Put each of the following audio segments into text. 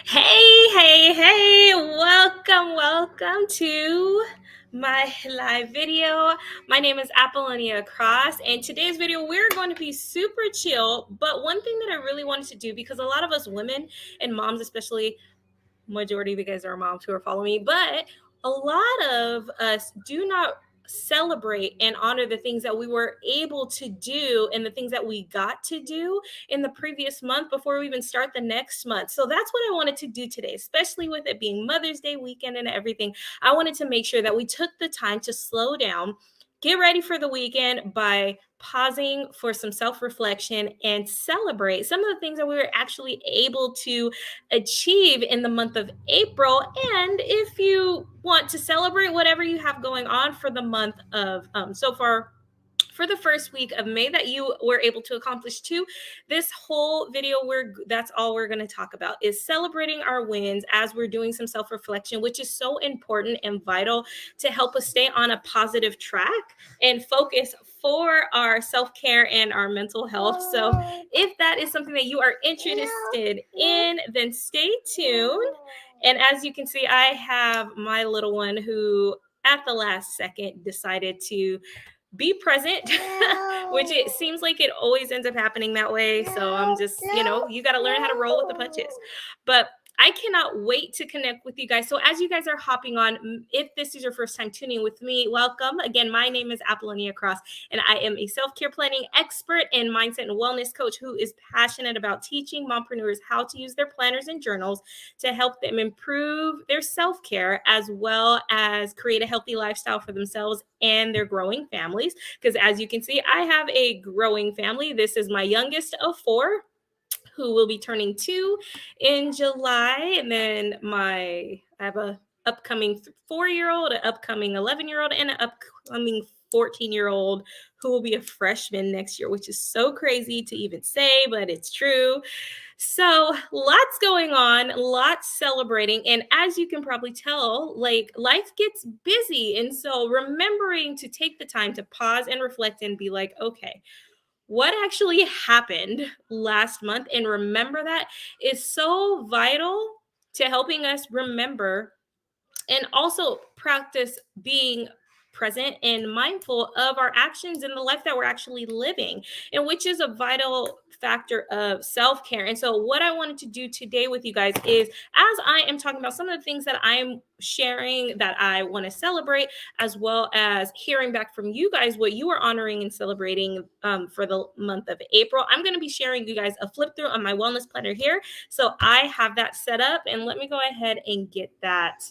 Hey, welcome to my live video. My name is Apollonia Cross, and today's video we're going to be super chill, but one thing that I really wanted to do, because a lot of us women and moms especially, majority of you guys are moms who are following me, but a lot of us do not celebrate and honor the things that we were able to do and the things that we got to do in the previous month before we even start the next month. So that's what I wanted to do today, especially with it being Mother's Day weekend and everything. I wanted to make sure that we took the time to slow down, get ready for the weekend by pausing for some self-reflection and celebrate some of the things that we were actually able to achieve in the month of April. And if you want to celebrate whatever you have going on for the month of so far for the first week of May that you were able to accomplish too. This whole video, that's all we're going to talk about is celebrating our wins as we're doing some self-reflection, which is so important and vital to help us stay on a positive track and focus for our self-care and our mental health. So if that is something that you are interested in, then stay tuned. And as you can see, I have my little one who at the last second decided to be present, which it seems like it always ends up happening that way. So I'm just, you got to learn how to roll with the punches. But I cannot wait to connect with you guys. So as you guys are hopping on, if this is your first time tuning with me, welcome. Again, my name is Apollonia Cross, and I am a self-care planning expert and mindset and wellness coach who is passionate about teaching mompreneurs how to use their planners and journals to help them improve their self-care as well as create a healthy lifestyle for themselves and their growing families. Because as you can see, I have a growing family. This is my youngest of four, who will be turning 2 in July. And then I have a upcoming 4-year-old, an upcoming 11-year-old, and an upcoming 14-year-old who will be a freshman next year, which is so crazy to even say, but it's true. So lots going on, lots celebrating. And as you can probably tell, like life gets busy. And so remembering to take the time to pause and reflect and be like, okay, what actually happened last month, and remember that is so vital to helping us remember and also practice being present and mindful of our actions in the life that we're actually living, and which is a vital factor of self-care. And so what I wanted to do today with you guys is, as I am talking about some of the things that I'm sharing that I want to celebrate, as well as hearing back from you guys what you are honoring and celebrating for the month of April, I'm going to be sharing you guys a flip through on my wellness planner here. So I have that set up, and let me go ahead and get that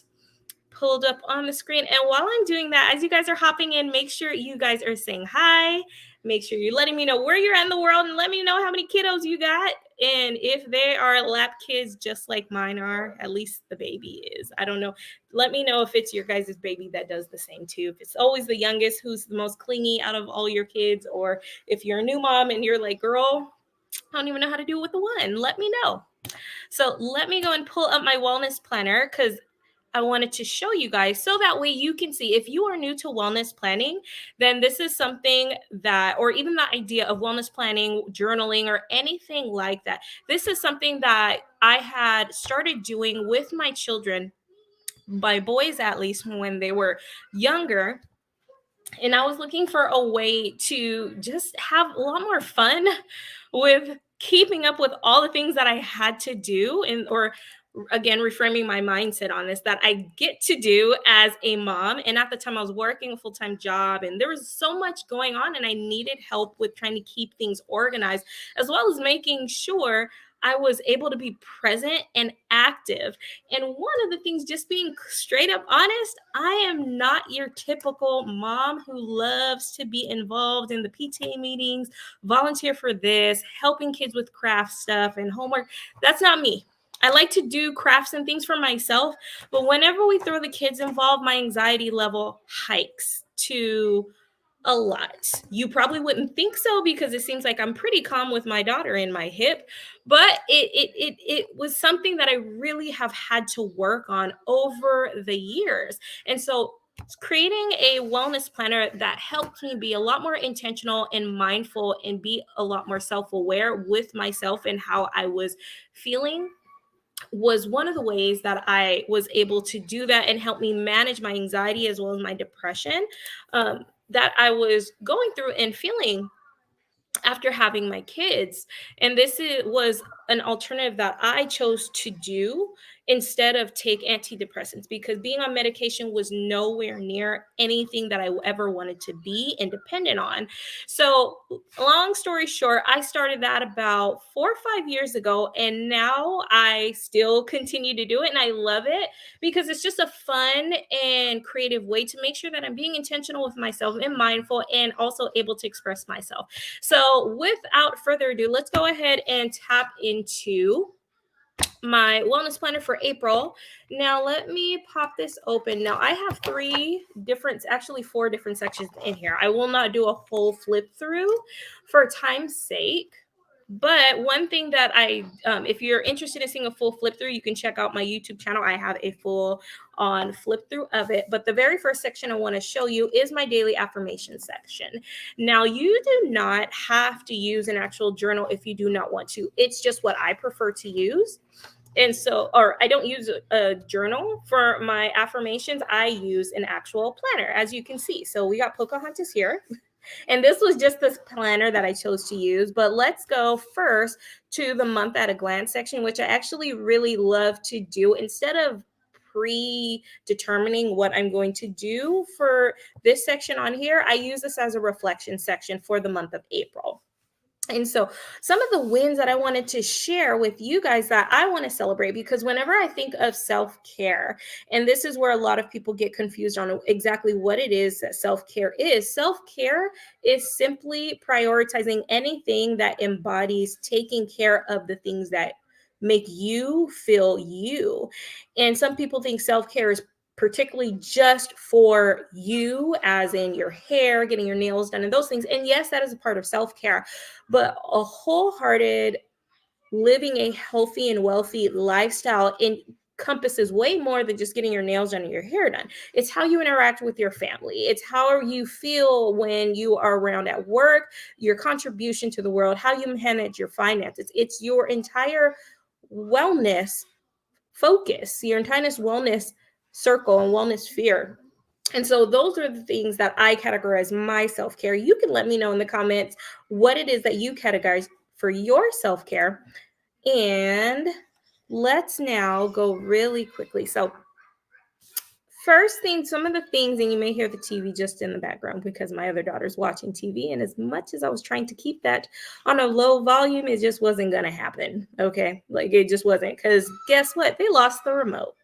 pulled up on the screen. And while I'm doing that, as you guys are hopping in, make sure you guys are saying hi. Make sure you're letting me know where you're at in the world, and let me know how many kiddos you got. And if they are lap kids just like mine are, at least the baby is. I don't know. Let me know if it's your guys' baby that does the same too. If it's always the youngest who's the most clingy out of all your kids, or if you're a new mom and you're like, girl, I don't even know how to do it with the one. Let me know. So let me go and pull up my wellness planner, because I wanted to show you guys so that way you can see. If you are new to wellness planning, then this is something that, or even the idea of wellness planning, journaling, or anything like that. This is something that I had started doing with my children, my boys at least, when they were younger. And I was looking for a way to just have a lot more fun with keeping up with all the things that I had to do, and or again reframing my mindset on this, that I get to do as a mom. And at the time I was working a full-time job, and there was so much going on, and I needed help with trying to keep things organized, as well as making sure I was able to be present and active. And one of the things, just being straight up honest, I am not your typical mom who loves to be involved in the PTA meetings, volunteer for this, helping kids with craft stuff and homework. That's not me. I like to do crafts and things for myself, but whenever we throw the kids involved, my anxiety level hikes to a lot. You probably wouldn't think so, because it seems like I'm pretty calm with my daughter in my hip, but it was something that I really have had to work on over the years. And so creating a wellness planner that helped me be a lot more intentional and mindful, and be a lot more self-aware with myself and how I was feeling was one of the ways that I was able to do that and help me manage my anxiety as well as my depression that I was going through and feeling after having my kids. And was an alternative that I chose to do instead of take antidepressants, because being on medication was nowhere near anything that I ever wanted to be independent on. So long story short, I started that about 4 or 5 years ago, and now I still continue to do it, and I love it because it's just a fun and creative way to make sure that I'm being intentional with myself and mindful and also able to express myself. So without further ado, let's go ahead and tap into my wellness planner for April. Now let me pop this open. Now I have actually 4 different sections in here. I will not do a whole flip through for time's sake. But one thing that if you're interested in seeing a full flip through, you can check out my YouTube channel. I have a full on flip through of it. But the very first section I want to show you is my daily affirmation section. Now, you do not have to use an actual journal if you do not want to. It's just what I prefer to use. And so, or I don't use a journal for my affirmations. I use an actual planner, as you can see. So we got Pocahontas here. And this was just this planner that I chose to use. But let's go first to the month at a glance section, which I actually really love to do. Instead of predetermining what I'm going to do for this section on here, I use this as a reflection section for the month of April. And so some of the wins that I wanted to share with you guys that I want to celebrate, because whenever I think of self-care, and this is where a lot of people get confused on exactly what it is that self-care is. Self-care is simply prioritizing anything that embodies taking care of the things that make you feel you. And some people think self-care is particularly just for you, as in your hair, getting your nails done, and those things. And yes, that is a part of self-care, but a wholehearted living a healthy and wealthy lifestyle encompasses way more than just getting your nails done and your hair done. It's how you interact with your family. It's how you feel when you are around at work, your contribution to the world, how you manage your finances. It's your entire wellness focus, your entire wellness circle and wellness sphere. And so those are the things that I categorize my self-care. You can let me know in the comments what it is that you categorize for your self-care. And let's now go really quickly. So first thing, some of the things, and you may hear the TV just in the background because my other daughter's watching TV. And as much as I was trying to keep that on a low volume, it just wasn't going to happen. Okay. Like it just wasn't, because guess what? They lost the remote.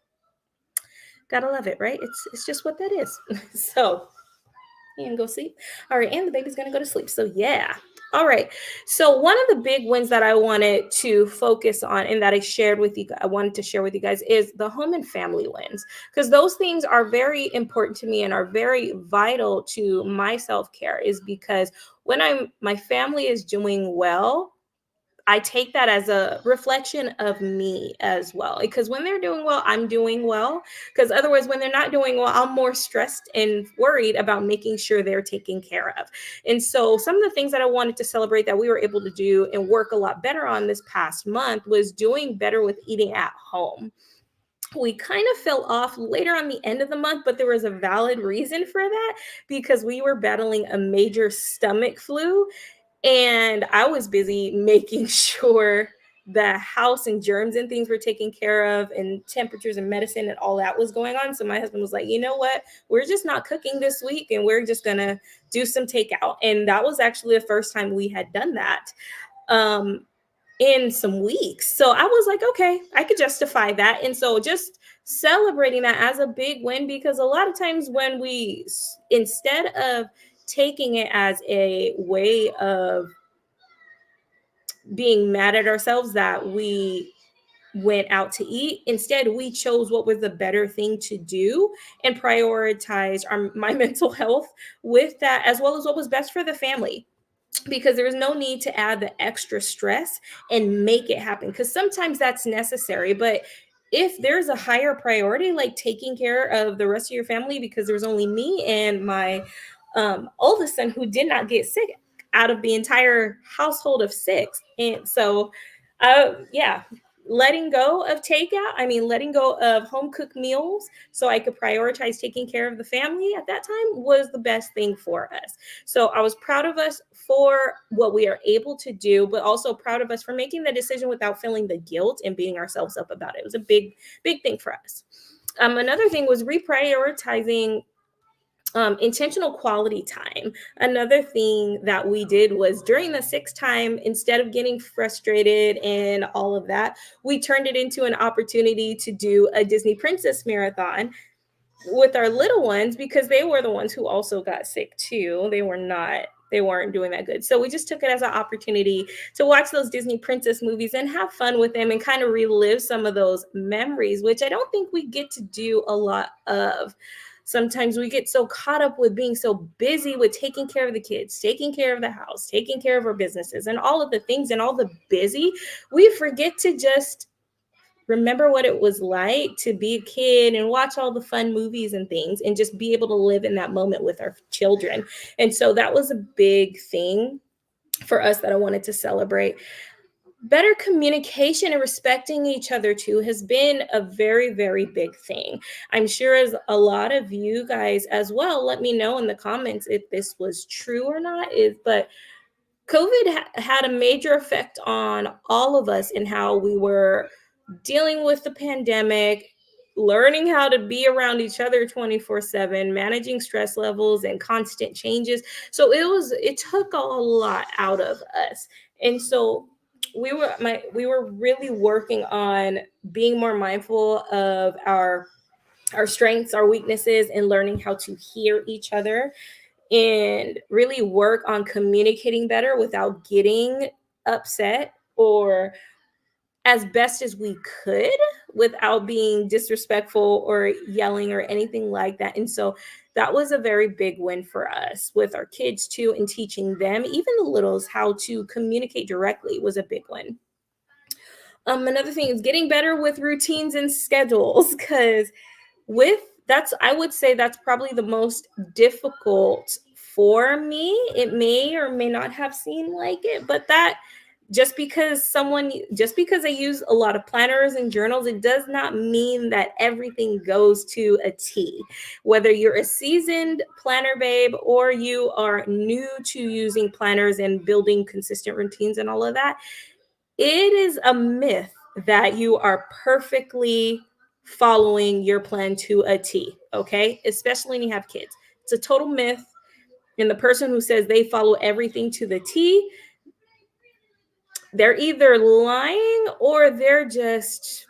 Gotta love it, right? It's just what that is. So and go sleep. All right, and the baby's gonna go to sleep. So yeah. All right. So one of the big wins that I wanted to focus on and that I wanted to share with you guys is the home and family wins, because those things are very important to me and are very vital to my self-care, is because when my family is doing well, I take that as a reflection of me as well. Because when they're doing well, I'm doing well. Because otherwise, when they're not doing well, I'm more stressed and worried about making sure they're taken care of. And so some of the things that I wanted to celebrate that we were able to do and work a lot better on this past month was doing better with eating at home. We kind of fell off later on the end of the month, but there was a valid reason for that, because we were battling a major stomach flu. And I was busy making sure the house and germs and things were taken care of, and temperatures and medicine and all that was going on. So my husband was like, you know what? We're just not cooking this week, and we're just going to do some takeout. And that was actually the first time we had done that in some weeks. So I was like, okay, I could justify that. And so just celebrating that as a big win, because a lot of times when instead of taking it as a way of being mad at ourselves that we went out to eat, instead we chose what was the better thing to do and prioritize my mental health with that, as well as what was best for the family, because there was no need to add the extra stress and make it happen, because sometimes that's necessary. But if there's a higher priority, like taking care of the rest of your family, because there was only me and my oldest son who did not get sick out of the entire household of 6. And so yeah, letting go of takeout. I mean, letting go of home cooked meals so I could prioritize taking care of the family at that time was the best thing for us. So I was proud of us for what we are able to do, but also proud of us for making the decision without feeling the guilt and beating ourselves up about it. It was a big thing for us. Another thing was reprioritizing intentional quality time. Another thing that we did was during the sixth time, instead of getting frustrated and all of that, we turned it into an opportunity to do a Disney Princess marathon with our little ones because they were the ones who also got sick too. They weren't doing that good. So we just took it as an opportunity to watch those Disney princess movies and have fun with them and kind of relive some of those memories, which I don't think we get to do a lot of. Sometimes we get so caught up with being so busy with taking care of the kids, taking care of the house, taking care of our businesses and all of the things and all the busy, we forget to just remember what it was like to be a kid and watch all the fun movies and things and just be able to live in that moment with our children. And so that was a big thing for us that I wanted to celebrate. Better communication and respecting each other too has been a very big thing. I'm sure as a lot of you guys as well, let me know in the comments if this was true or not, but COVID had a major effect on all of us in how we were dealing with the pandemic, learning how to be around each other 24/7, managing stress levels and constant changes. So it took a lot out of us. And so we were really working on being more mindful of our strengths, our weaknesses, and learning how to hear each other and really work on communicating better without getting upset or as best as we could without being disrespectful or yelling or anything like that. And so that was a very big win for us with our kids too, and teaching them, even the littles, how to communicate directly was a big one. Another thing is getting better with routines and schedules because with that's I would say that's probably the most difficult for me. It may or may not have seemed like it, but that just because I use a lot of planners and journals, it does not mean that everything goes to a T. Whether you're a seasoned planner babe or you are new to using planners and building consistent routines and all of that, it is a myth that you are perfectly following your plan to a T, okay? Especially when you have kids. It's a total myth. And the person who says they follow everything to the T, they're either lying or there's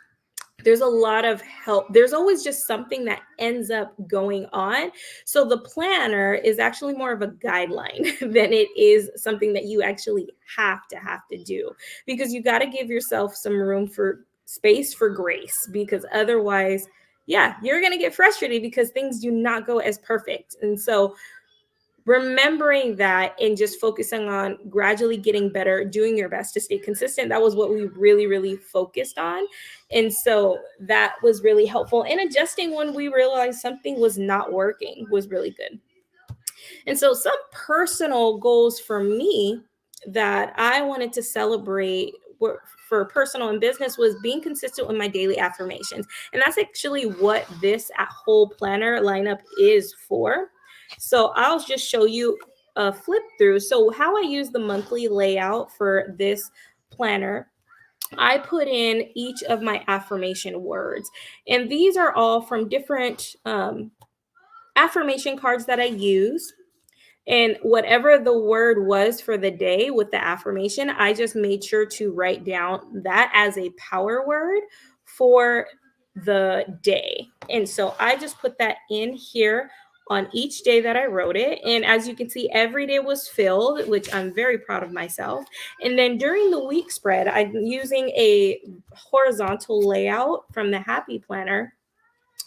a lot of help. There's always just something that ends up going on. So the planner is actually more of a guideline than it is something that you actually have to do, because you got to give yourself some room for space for grace, because otherwise, yeah, you're going to get frustrated because things do not go as perfect. And so remembering that and just focusing on gradually getting better, doing your best to stay consistent. That was what we really focused on. And so that was really helpful. And adjusting when we realized something was not working was really good. And so some personal goals for me that I wanted to celebrate were for personal and business was being consistent with my daily affirmations. And that's actually what this whole planner lineup is for. So I'll just show you a flip through. So how I use the monthly layout for this planner, I put in each of my affirmation words. And these are all from different affirmation cards that I use. And whatever the word was for the day with the affirmation, I just made sure to write down that as a power word for the day. And so I just put that in here on each day that I wrote it. And as you can see, every day was filled, which I'm very proud of myself. And then during the week spread, I'm using a horizontal layout from the Happy Planner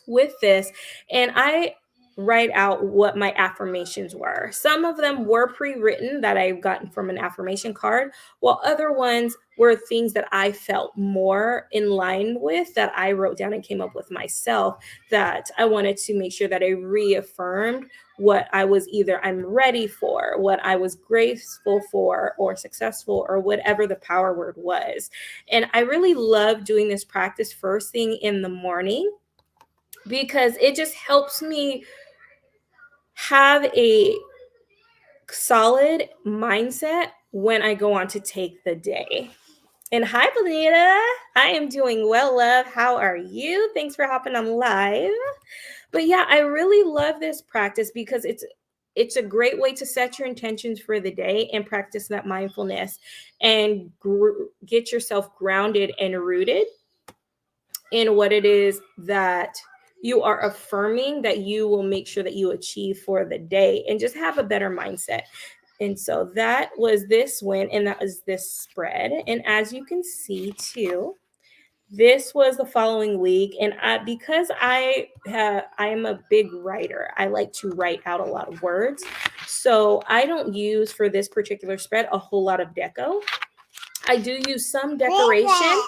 with this. And I write out what my affirmations were. Some of them were pre-written that I've gotten from an affirmation card, while other ones were things that I felt more in line with that I wrote down and came up with myself, that I wanted to make sure that I reaffirmed what I was either I'm ready for, what I was grateful for, or successful, or whatever the power word was. And I really love doing this practice first thing in the morning because it just helps me have a solid mindset when I go on to take the day. And hi, Bonita. I am doing well, love. How are you? Thanks for hopping on live. But yeah, I really love this practice because it's a great way to set your intentions for the day and practice that mindfulness and get yourself grounded and rooted in what it is that you are affirming that you will make sure that you achieve for the day, and just have a better mindset. And so that was this win, and that was this spread. And as you can see too, this was the following week. And because I am a big writer, I like to write out a lot of words. So I don't use for this particular spread a whole lot of deco. I do use some decoration.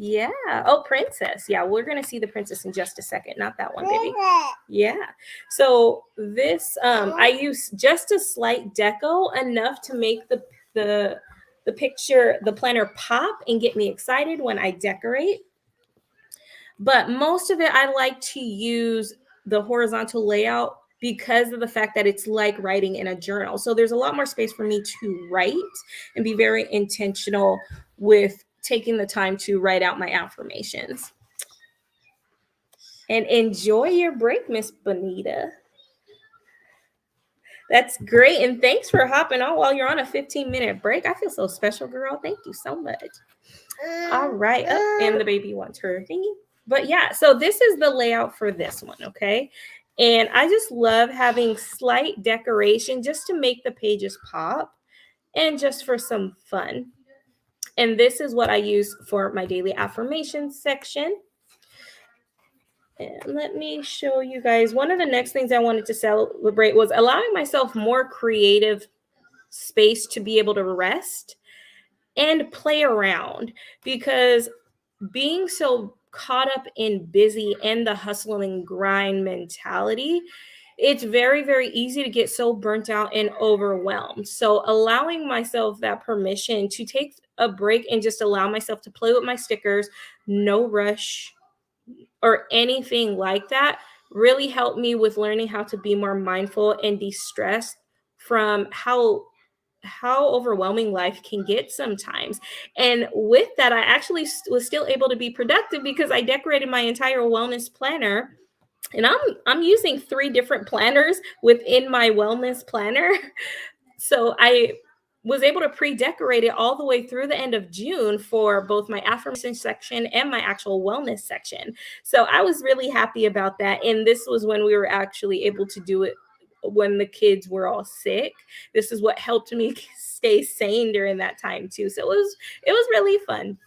Yeah. Oh, princess. Yeah, we're going to see the princess in just a second. Not that one, baby. Yeah. So this, I use just a slight deco, enough to make the picture, the planner pop and get me excited when I decorate. But most of it, I like to use the horizontal layout because of the fact that it's like writing in a journal. So there's a lot more space for me to write and be very intentional with taking the time to write out my affirmations. And enjoy your break, Miss Bonita. That's great. And thanks for hopping on while you're on a 15-minute break. I feel so special, girl. Thank you so much. All right. Oh, and the baby wants her thingy. But yeah, so this is the layout for this one, okay? And I just love having slight decoration just to make the pages pop and just for some fun. And this is what I use for my daily affirmations section. And let me show you guys. One of the next things I wanted to celebrate was allowing myself more creative space to be able to rest and play around, because being so caught up in busy and the hustle and grind mentality, it's very, very easy to get so burnt out and overwhelmed. So allowing myself that permission to take a break and just allow myself to play with my stickers, no rush or anything like that, really helped me with learning how to be more mindful and de-stressed from how overwhelming life can get sometimes. And with that, I actually was still able to be productive because I decorated my entire wellness planner. And I'm using 3 different planners within my wellness planner. So I was able to pre-decorate it all the way through the end of June for both my affirmation section and my actual wellness section. So I was really happy about that. And this was when we were actually able to do it when the kids were all sick. This is what helped me stay sane during that time too. So it was really fun.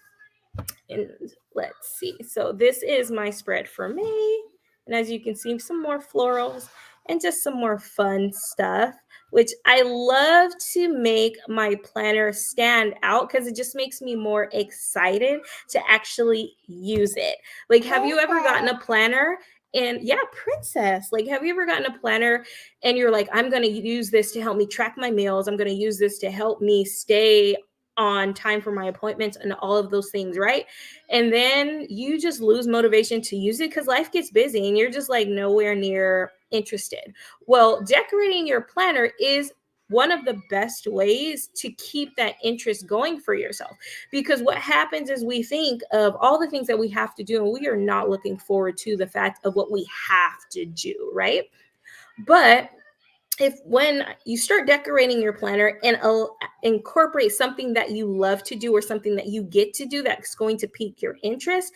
And let's see. So this is my spread for May. And as you can see, some more florals and just some more fun stuff, which I love to make my planner stand out because it just makes me more excited to actually use it. Like, have you ever gotten a planner? And yeah, princess, like, have you ever gotten a planner and you're like, I'm going to use this to help me track my meals. I'm going to use this to help me stay on time for my appointments and all of those things, right? And then you just lose motivation to use it because life gets busy and you're just like nowhere near interested. Well, decorating your planner is one of the best ways to keep that interest going for yourself, because what happens is we think of all the things that we have to do and we are not looking forward to the fact of what we have to do, right? But when you start decorating your planner and incorporate something that you love to do or something that you get to do that's going to pique your interest,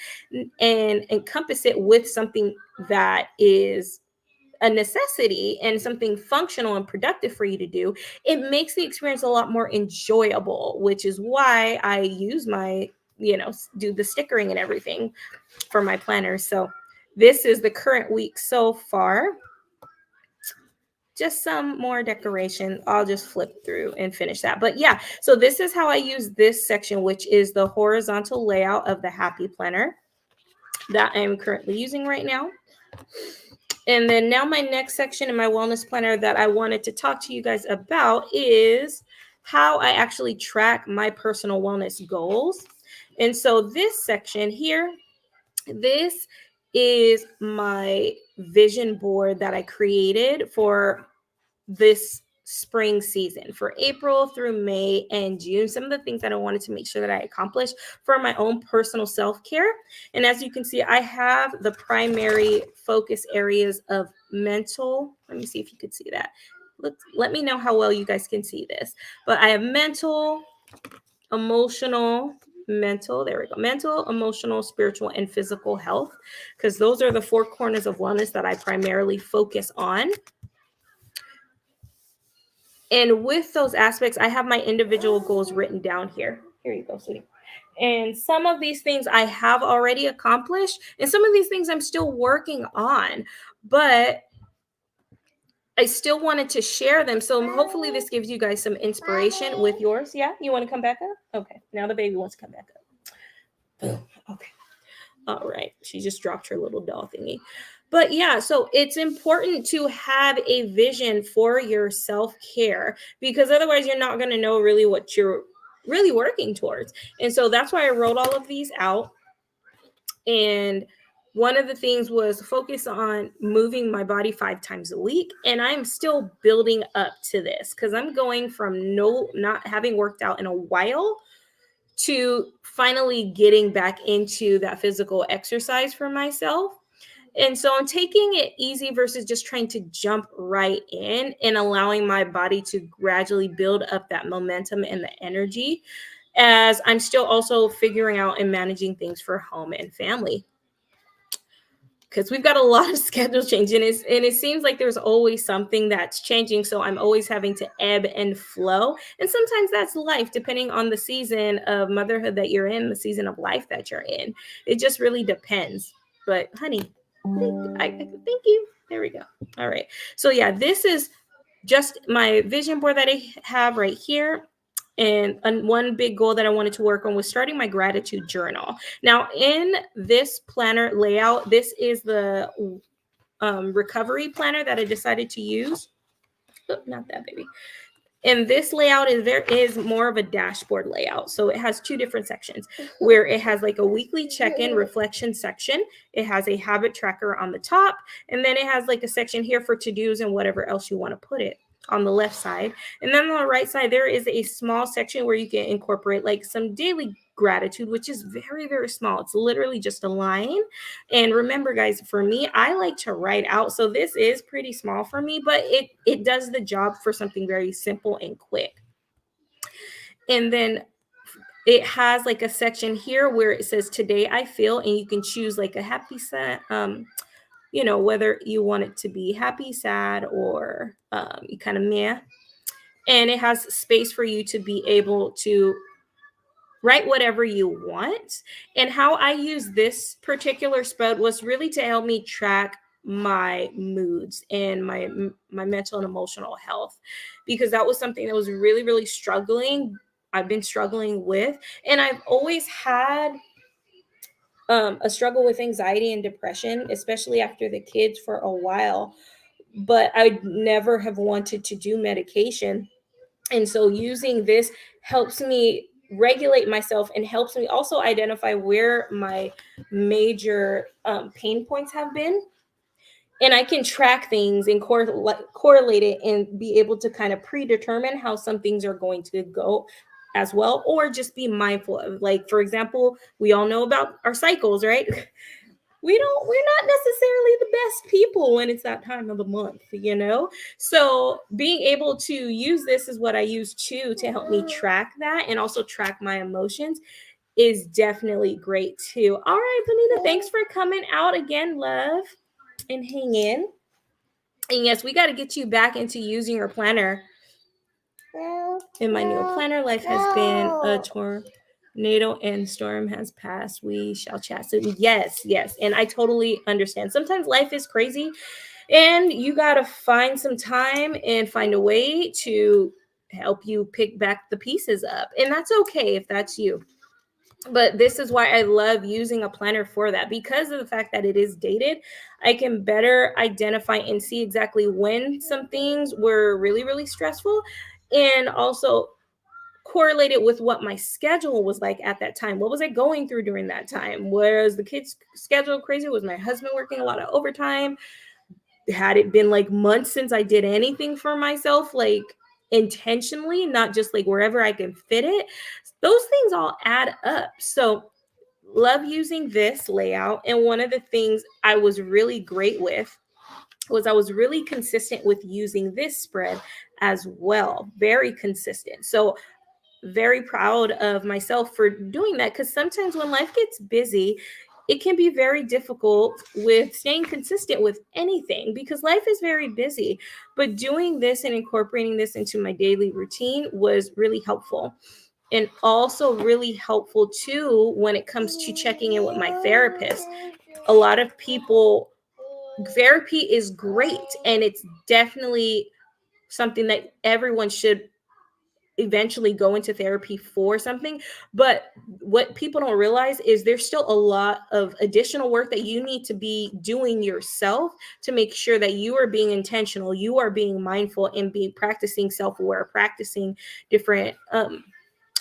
and encompass it with something that is a necessity and something functional and productive for you to do, it makes the experience a lot more enjoyable, which is why I use my, do the stickering and everything for my planner. So this is the current week so far. just some more decoration. I'll just flip through and finish that. But yeah, so this is how I use this section, which is the horizontal layout of the Happy Planner that I'm currently using right now. And then now my next section in my wellness planner that I wanted to talk to you guys about is how I actually track my personal wellness goals. And so this section here, this is my vision board that I created for this spring season, for April through May and June. Some of the things that I wanted to make sure that I accomplished for my own personal self-care. And as you can see, I have the primary focus areas of mental. Let me see if you could see that. Let me know how well you guys can see this. But I have mental, emotional, there we go, mental, emotional, spiritual, and physical health, because those are the four corners of wellness that I primarily focus on. And with those aspects, I have my individual goals written down here. Here you go, sweetie. And some of these things I have already accomplished, and some of these things I'm still working on, but I still wanted to share them. So hopefully this gives you guys some inspiration with yours. Yeah, you want to come back up? Okay, now the baby wants to come back up. Boom. Okay. All right. She just dropped her little doll thingy. But yeah, so it's important to have a vision for your self-care, because otherwise you're not going to know really what you're really working towards. And so that's why I wrote all of these out. And one of the things was focus on moving my body 5 times a week. And I'm still building up to this because I'm going from not having worked out in a while to finally getting back into that physical exercise for myself. And so I'm taking it easy versus just trying to jump right in and allowing my body to gradually build up that momentum and the energy, as I'm still also figuring out and managing things for home and family. Because we've got a lot of schedule change, and it seems like there's always something that's changing. So I'm always having to ebb and flow. And sometimes that's life, depending on the season of motherhood that you're in, the season of life that you're in. It just really depends. But honey, thank you. There we go. All right. So yeah, this is just my vision board that I have right here. And one big goal that I wanted to work on was starting my gratitude journal. Now, in this planner layout, this is the recovery planner that I decided to use. Oh, not that, baby. And this layout is more of a dashboard layout. So it has 2 different sections where it has like a weekly check-in reflection section. It has a habit tracker on the top. And then it has like a section here for to-dos and whatever else you want to put it on the left side. And then on the right side, there is a small section where you can incorporate like some daily gratitude, which is very, very small. It's literally just a line. And remember, guys, for me, I like to write out. So this is pretty small for me, but it does the job for something very simple and quick. And then it has like a section here where it says today I feel, and you can choose like a happy set, whether you want it to be happy, sad, or kind of meh. And it has space for you to be able to write whatever you want. And how I use this particular spread was really to help me track my moods and my mental and emotional health, because that was something that was really, really I've been struggling with. And I've always had a struggle with anxiety and depression, especially after the kids, for a while, but I never have wanted to do medication. And so using this helps me regulate myself and helps me also identify where my major pain points have been. And I can track things and correlate it and be able to kind of predetermine how some things are going to go as well, or just be mindful of, like, for example, we all know about our cycles, right? We're not necessarily the best people when it's that time of the month, So being able to use this is what I use too, to help me track that and also track my emotions, is definitely great too. All right, Bonita, thanks for coming out again, love, and hang in. And yes, we got to get you back into using your planner. In my new planner, life has been a tornado. NATO and storm has passed. We shall chat. So yes. And I totally understand. Sometimes life is crazy and you got to find some time and find a way to help you pick back the pieces up. And that's okay if that's you. But this is why I love using a planner for that. Because of the fact that it is dated, I can better identify and see exactly when some things were really, really stressful, and also correlate it with what my schedule was like at that time. What was I going through during that time? Was the kids' schedule crazy? Was my husband working a lot of overtime? Had it been like months since I did anything for myself, like intentionally, not just like wherever I can fit it? Those things all add up. So love using this layout. And one of the things I was really great with was I was really consistent with using this spread as well. Very consistent. So very proud of myself for doing that, because sometimes when life gets busy, it can be very difficult with staying consistent with anything because life is very busy. But doing this and incorporating this into my daily routine was really helpful. And also really helpful too when it comes to checking in with my therapist. A lot of people, therapy is great, and it's definitely something that everyone should eventually go into therapy for something. But what people don't realize is there's still a lot of additional work that you need to be doing yourself to make sure that you are being intentional, you are being mindful, and be practicing self-aware, practicing different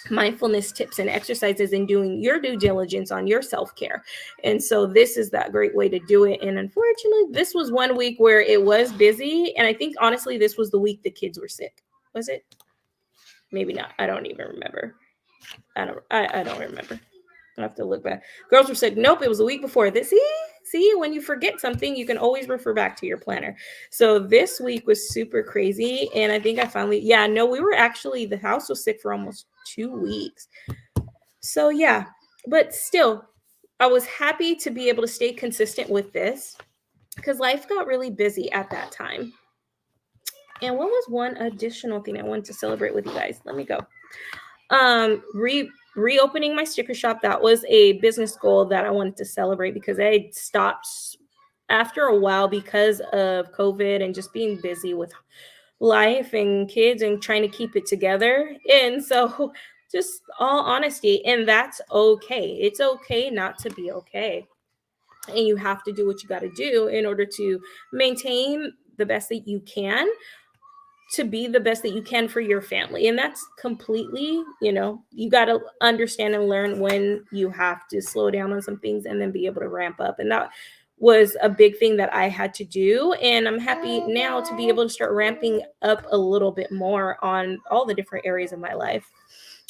mindfulness tips and exercises, and doing your due diligence on your self-care. And so this is that great way to do it. And unfortunately, this was one week where it was busy, and I think honestly this was the week the kids were sick. Was it? Maybe not. I don't even remember. I don't remember. I have to look back. Girls were sick. Nope, it was a week before this. See, when you forget something, you can always refer back to your planner. So this week was super crazy. And I think I finally, we were actually, the house was sick for almost 2 weeks. So yeah, but still, I was happy to be able to stay consistent with this because life got really busy at that time. And what was one additional thing I wanted to celebrate with you guys? Let me go. Reopening my sticker shop. That was a business goal that I wanted to celebrate because I stopped after a while because of COVID and just being busy with life and kids and trying to keep it together. And so just all honesty, and that's okay. It's okay not to be okay. And you have to do what you got to do in order to maintain the best that you can, to be the best that you can for your family. And that's completely, you got to understand and learn when you have to slow down on some things and then be able to ramp up. And that was a big thing that I had to do. And I'm happy now to be able to start ramping up a little bit more on all the different areas of my life.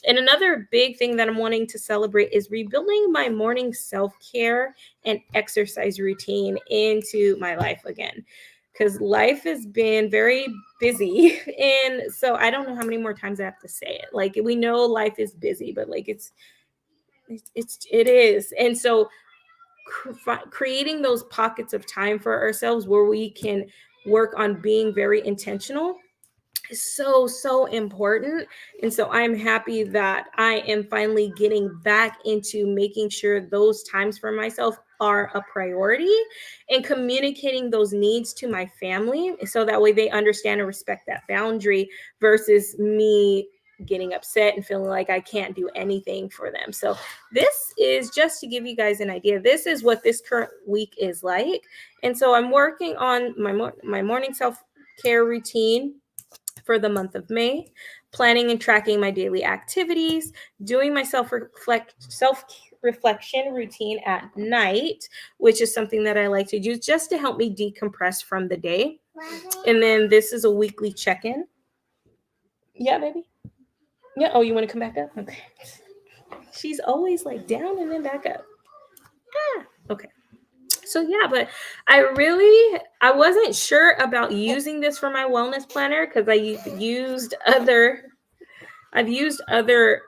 And another big thing that I'm wanting to celebrate is rebuilding my morning self-care and exercise routine into my life again, because life has been very busy. And so I don't know how many more times I have to say it. Like, we know life is busy, but like it is. And so creating those pockets of time for ourselves where we can work on being very intentional is so important. And so I'm happy that I am finally getting back into making sure those times for myself are a priority, and communicating those needs to my family so that way they understand and respect that boundary versus me getting upset and feeling like I can't do anything for them. So this is just to give you guys an idea. This is what this current week is like. And so I'm working on my morning self-care routine for the month of May, planning and tracking my daily activities, doing my self-reflection routine at night, which is something that I like to do just to help me decompress from the day. And then this is a weekly check-in. Yeah, baby. Yeah. Oh, you want to come back up? Okay. She's always like down and then back up. Okay. So yeah, but I wasn't sure about using this for my wellness planner because I've used other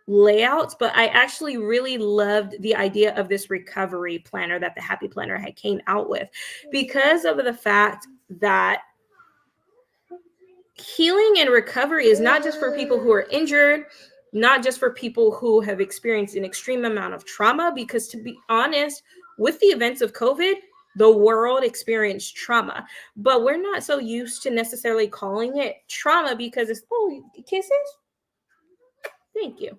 layouts, but I actually really loved the idea of this recovery planner that the Happy Planner had came out with, because of the fact that healing and recovery is not just for people who are injured not just for people who have experienced an extreme amount of trauma, because to be honest, with the events of COVID, the world experienced trauma, but we're not so used to necessarily calling it trauma because it's, oh, kisses. Thank you.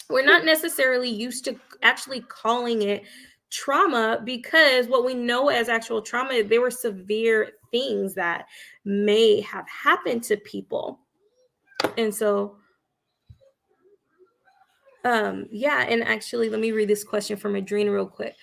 We're not necessarily used to actually calling it trauma because what we know as actual trauma, there were severe things that may have happened to people. And so, yeah, and actually, let me read this question from Adrena real quick.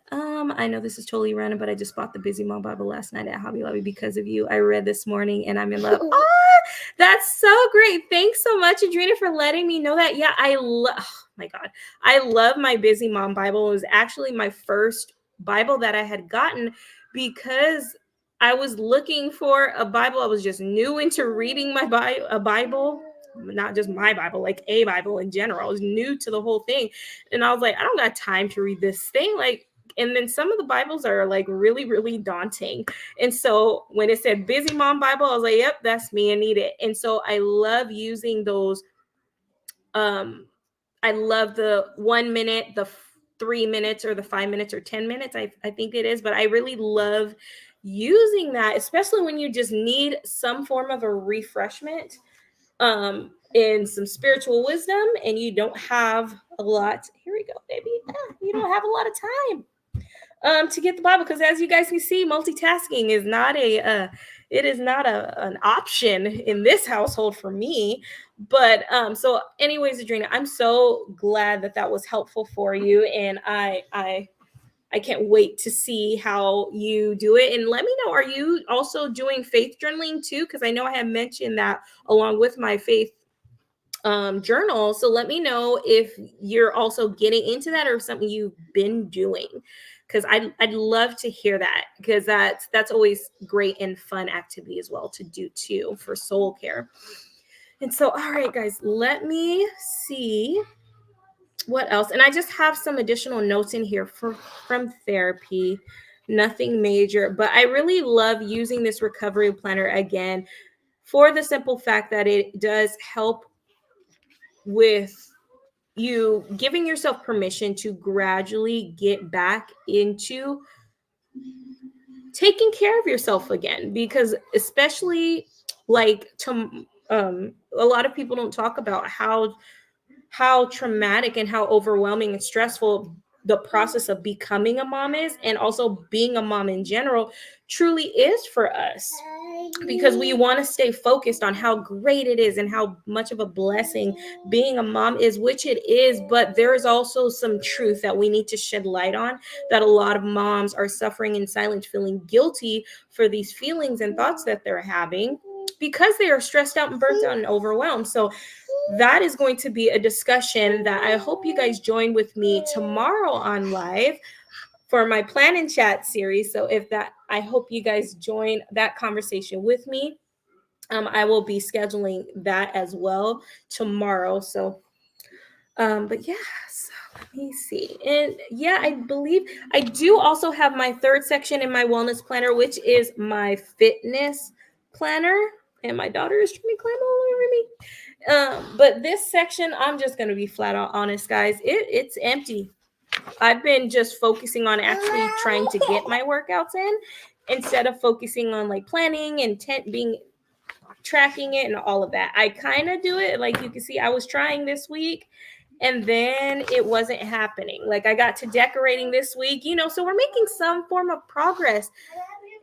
I know this is totally random, but I just bought the Busy Mom Bible last night at Hobby Lobby because of you. I read this morning and I'm in love. Oh, that's so great. Thanks so much, Adrena, for letting me know that. Yeah, oh my God. I love my Busy Mom Bible. It was actually my first Bible that I had gotten because I was looking for a Bible. I was just new into reading a Bible, not just my Bible, like a Bible in general. I was new to the whole thing. And I was like, I don't got time to read this thing. Like, and then some of the Bibles are like really, really daunting. And so when it said Busy Mom Bible, I was like, yep, that's me. I need it. And so I love using those. I love the 1 minute, the 3 minutes, or the 5 minutes, or 10 minutes. I think it is, but I really love using that, especially when you just need some form of a refreshment and some spiritual wisdom, and you don't have a lot. Here we go, baby. You don't have a lot of time to get the Bible, because as you guys can see, multitasking is not an option in this household for me. But so anyways, Adrena, I'm so glad that was helpful for you, and I can't wait to see how you do it. And let me know, are you also doing faith journaling too? Because I know I had mentioned that along with my faith journal. So let me know if you're also getting into that or something you've been doing, because I'd love to hear that, because that's always great and fun activity as well to do too for soul care. And so, all right, guys, let me see what else. And I just have some additional notes in here from therapy. Nothing major, but I really love using this recovery planner again for the simple fact that it does help with you giving yourself permission to gradually get back into taking care of yourself again, because especially like a lot of people don't talk about how traumatic and how overwhelming and stressful the process of becoming a mom is, and also being a mom in general truly is for us, because we want to stay focused on how great it is and how much of a blessing being a mom is, which it is. But there is also some truth that we need to shed light on, that a lot of moms are suffering in silence, feeling guilty for these feelings and thoughts that they're having because they are stressed out and burnt out and overwhelmed. So that is going to be a discussion that I hope you guys join with me tomorrow on live for my Plan and Chat series. So I hope you guys join that conversation with me. I will be scheduling that as well tomorrow. So, but yeah, so let me see. And yeah, I believe I do also have my third section in my wellness planner, which is my fitness planner. And my daughter is trying to climb all over me. But this section, I'm just going to be flat out honest, guys. It's empty. I've been just focusing on actually trying to get my workouts in instead of focusing on like planning and tracking it and all of that. I kind of do it. Like you can see, I was trying this week and then it wasn't happening. Like I got to decorating this week, so we're making some form of progress.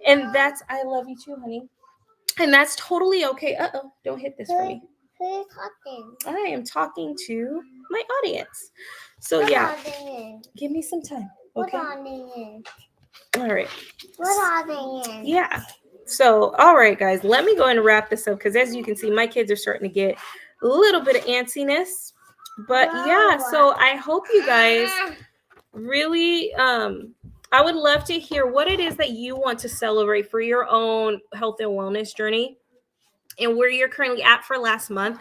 And I love you too, honey. And that's totally okay. Uh-oh, don't hit this for me. Who are you talking? I am talking to my audience. So what yeah, audience? Give me some time. Okay. What audience? All right. What audience? Yeah. So, all right, guys, let me go and wrap this up, because as you can see, my kids are starting to get a little bit of antsiness. But yeah, so I hope you guys really I would love to hear what it is that you want to celebrate for your own health and wellness journey and where you're currently at for last month.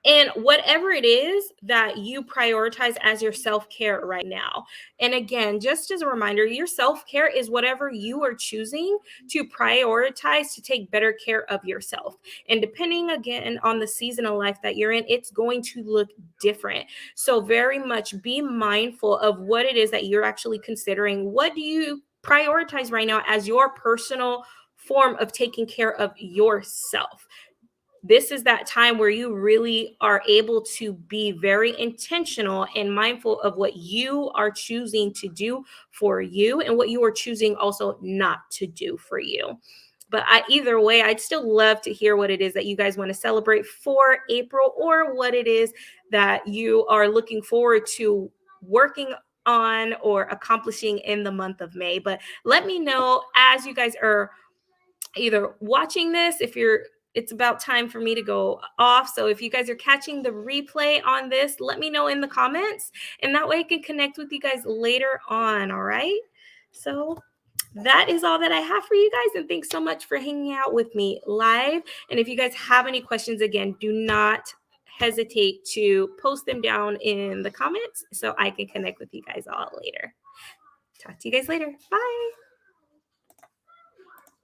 And whatever it is that you prioritize as your self-care right now. And again, just as a reminder, your self-care is whatever you are choosing to prioritize to take better care of yourself. And depending again on the season of life that you're in, it's going to look different. So very much be mindful of what it is that you're actually considering. What do you prioritize right now as your personal form of taking care of yourself? This is that time where you really are able to be very intentional and mindful of what you are choosing to do for you and what you are choosing also not to do for you. But either way, I'd still love to hear what it is that you guys want to celebrate for April, or what it is that you are looking forward to working on or accomplishing in the month of May. But let me know as you guys are either watching this, it's about time for me to go off. So if you guys are catching the replay on this, let me know in the comments, and that way I can connect with you guys later on. All right. So that is all that I have for you guys. And thanks so much for hanging out with me live. And if you guys have any questions, again, do not hesitate to post them down in the comments so I can connect with you guys all later. Talk to you guys later. Bye.